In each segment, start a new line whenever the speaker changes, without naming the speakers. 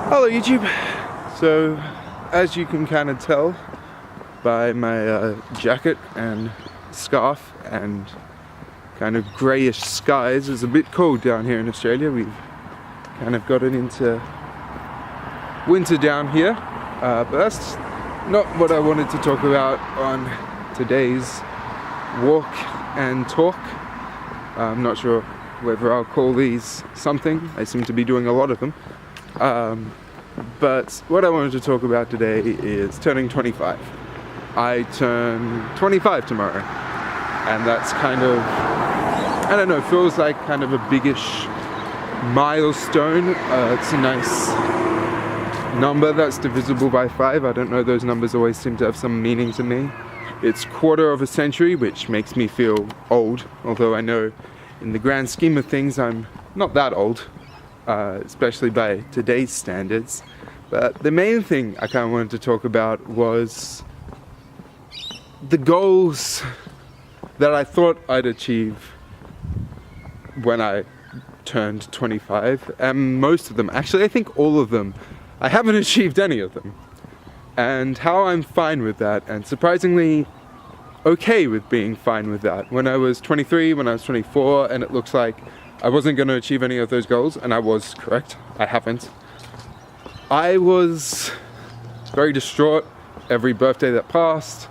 Hello YouTube. So as you can kind of tell by my jacket and scarf and kind of greyish skies, it's a bit cold down here in Australia. We've kind of gotten into winter down here, but that's not what I wanted to talk about on today's walk and talk. I'm not sure whether I'll call these something. I seem to be doing a lot of them. But what I wanted to talk about today is turning 25. I turn 25 tomorrow, and that's kind of, I don't know, feels like kind of a biggish milestone. It's a nice number that's divisible by 5. I don't know, those numbers always seem to have some meaning to me. It's quarter of a century, which makes me feel old, although I know in the grand scheme of things I'm not that old. Especially by today's standards. But the main thing I kind of wanted to talk about was the goals that I thought I'd achieve when I turned 25, and most of them, actually I think all of them, I haven't achieved any of them, and how I'm fine with that, and surprisingly okay with being fine with that. When I was 23, when I was 24, and it looks like I wasn't going to achieve any of those goals, and I was correct, I haven't. I was very distraught every birthday that passed.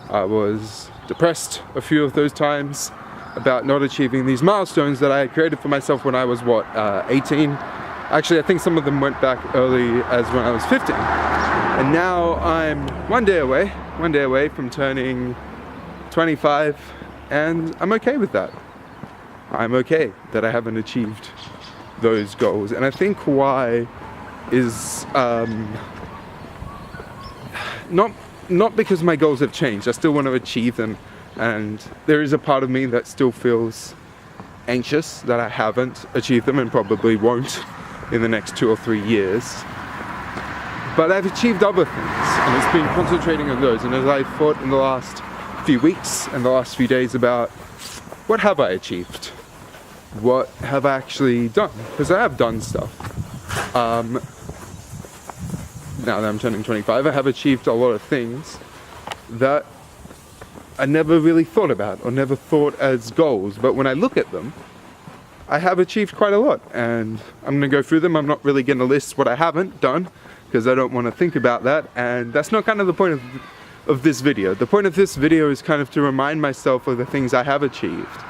I was depressed a few of those times about not achieving these milestones that I had created for myself when I was, 18? Actually, I think some of them went back early as when I was 15. And now I'm one day away from turning 25, and I'm okay with that. I'm okay that I haven't achieved those goals, and I think why is not because my goals have changed. I still want to achieve them, and there is a part of me that still feels anxious that I haven't achieved them and probably won't in the next 2 or 3 years. But I've achieved other things, and it's been concentrating on those. And as I thought in the last few weeks and the last few days about what have I achieved? What have I actually done? Because I have done stuff. Now that I'm turning 25, I have achieved a lot of things that I never really thought about or never thought as goals. But when I look at them, I have achieved quite a lot. And I'm going to go through them. I'm not really going to list what I haven't done because I don't want to think about that. And that's not kind of the point of this video. The point of this video is kind of to remind myself of the things I have achieved,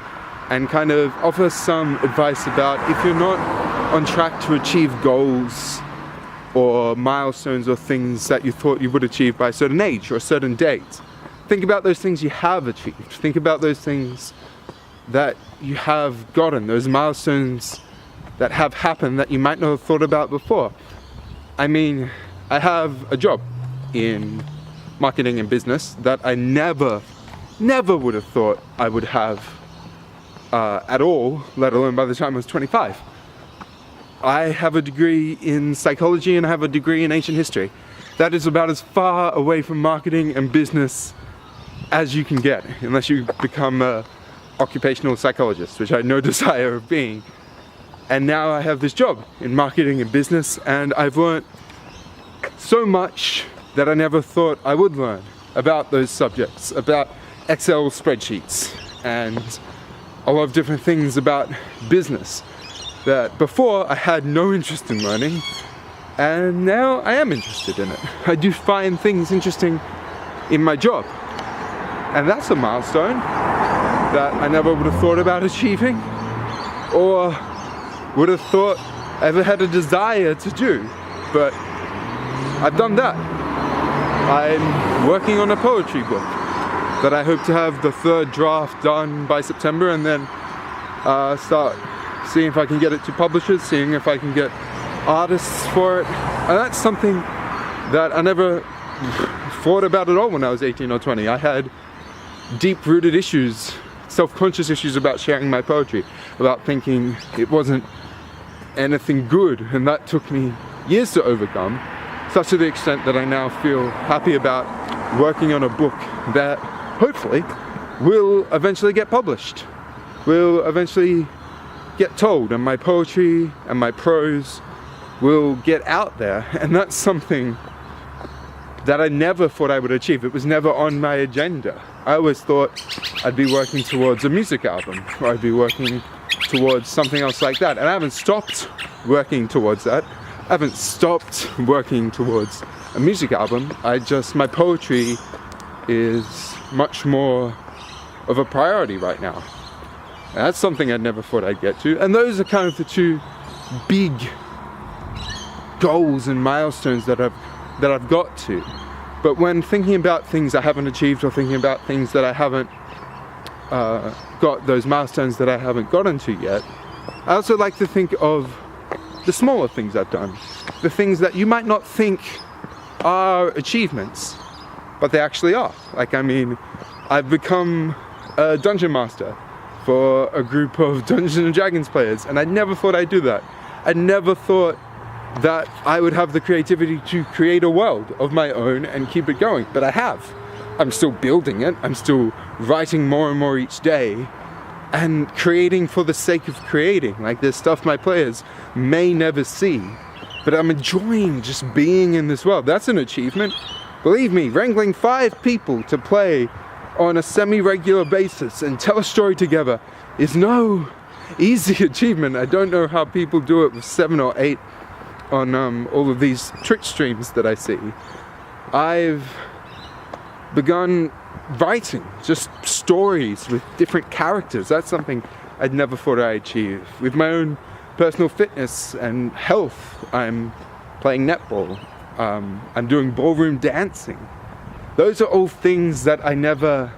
and kind of offer some advice about if you're not on track to achieve goals or milestones or things that you thought you would achieve by a certain age or a certain date. Think about those things you have achieved. Think about those things that you have gotten, those milestones that have happened that you might not have thought about before. I mean, I have a job in marketing and business that I never would have thought I would have at all, let alone by the time I was 25. I have a degree in psychology and I have a degree in ancient history. That is about as far away from marketing and business as you can get, unless you become an occupational psychologist, which I have no desire of being. And now I have this job in marketing and business, and I've learned so much that I never thought I would learn about those subjects, about Excel spreadsheets and a lot of different things about business that before I had no interest in learning, and now I am interested in it. I do find things interesting in my job, and that's a milestone that I never would have thought about achieving or would have thought I ever had a desire to do, but I've done that. I'm working on a poetry book that I hope to have the 3rd draft done by September, and then start seeing if I can get it to publishers, seeing if I can get artists for it. And that's something that I never thought about at all when I was 18 or 20. I had deep-rooted issues, self-conscious issues about sharing my poetry, about thinking it wasn't anything good, and that took me years to overcome, such to the extent that I now feel happy about working on a book that hopefully will eventually get published, will eventually get told, and my poetry and my prose will get out there, and that's something that I never thought I would achieve. It was never on my agenda. I always thought I'd be working towards a music album, or I'd be working towards something else like that, and I haven't stopped working towards that. I haven't stopped working towards a music album. My poetry is much more of a priority right now. And that's something I never thought I'd get to, and those are kind of the two big goals and milestones that I've got to. But when thinking about things I haven't achieved, or thinking about things that I haven't got, those milestones that I haven't gotten to yet, I also like to think of the smaller things I've done, the things that you might not think are achievements, but they actually are. Like, I mean, I've become a dungeon master for a group of Dungeons and Dragons players, and I never thought I'd do that. I never thought that I would have the creativity to create a world of my own and keep it going, but I have. I'm still building it, I'm still writing more and more each day, and creating for the sake of creating. Like, there's stuff my players may never see, but I'm enjoying just being in this world. That's an achievement. Believe me, wrangling 5 people to play on a semi-regular basis and tell a story together is no easy achievement. I don't know how people do it with 7 or 8 on all of these Twitch streams that I see. I've begun writing just stories with different characters. That's something I'd never thought I'd achieve. With my own personal fitness and health, I'm playing netball. I'm doing ballroom dancing. Those are all things that I never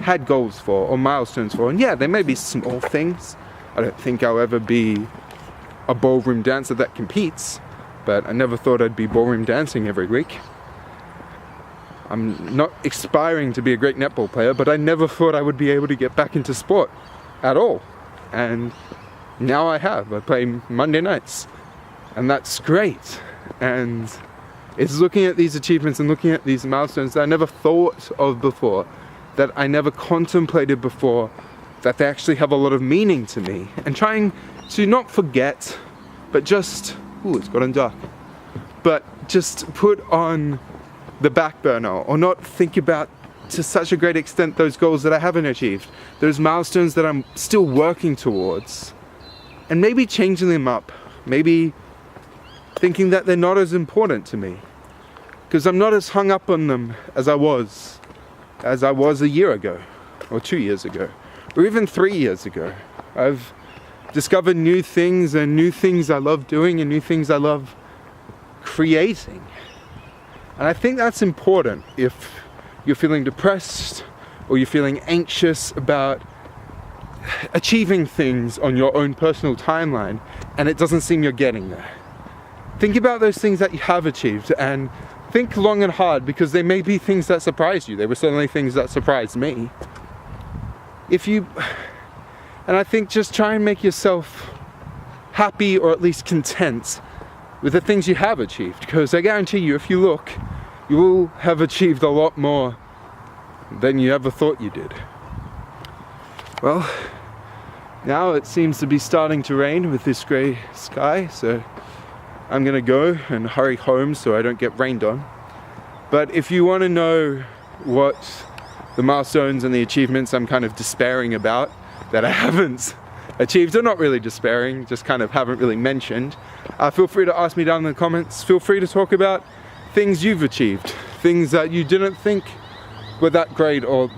had goals for or milestones for. And yeah, they may be small things. I don't think I'll ever be a ballroom dancer that competes, but I never thought I'd be ballroom dancing every week. I'm not aspiring to be a great netball player, but I never thought I would be able to get back into sport at all. And now I have. I play Monday nights, and that's great. And it's looking at these achievements and looking at these milestones that I never thought of before, that I never contemplated before, that they actually have a lot of meaning to me, and trying to not forget, but just, it's gotten dark, but just put on the back burner, or not think about to such a great extent those goals that I haven't achieved, those milestones that I'm still working towards, and maybe changing them up, maybe thinking that they're not as important to me, because I'm not as hung up on them as I was a year ago, or 2 years ago, or even 3 years ago. I've discovered new things, and new things I love doing, and new things I love creating. And I think that's important if you're feeling depressed, or you're feeling anxious about achieving things on your own personal timeline, and it doesn't seem you're getting there. Think about those things that you have achieved, and think long and hard, because they may be things that surprise you. They were certainly things that surprised me. And I think just try and make yourself happy, or at least content, with the things you have achieved, because I guarantee you, if you look, you will have achieved a lot more than you ever thought you did. Well, now it seems to be starting to rain with this grey sky, so I'm gonna go and hurry home so I don't get rained on. But if you want to know what the milestones and the achievements I'm kind of despairing about that I haven't achieved, or not really despairing, just kind of haven't really mentioned, feel free to ask me down in the comments. Feel free to talk about things you've achieved, things that you didn't think were that great or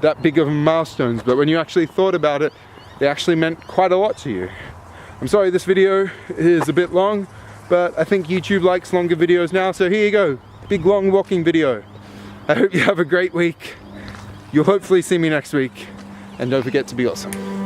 that big of milestones, but when you actually thought about it, they actually meant quite a lot to you. I'm sorry this video is a bit long, but I think YouTube likes longer videos now, so here you go, big long walking video. I hope you have a great week. You'll hopefully see me next week, and don't forget to be awesome.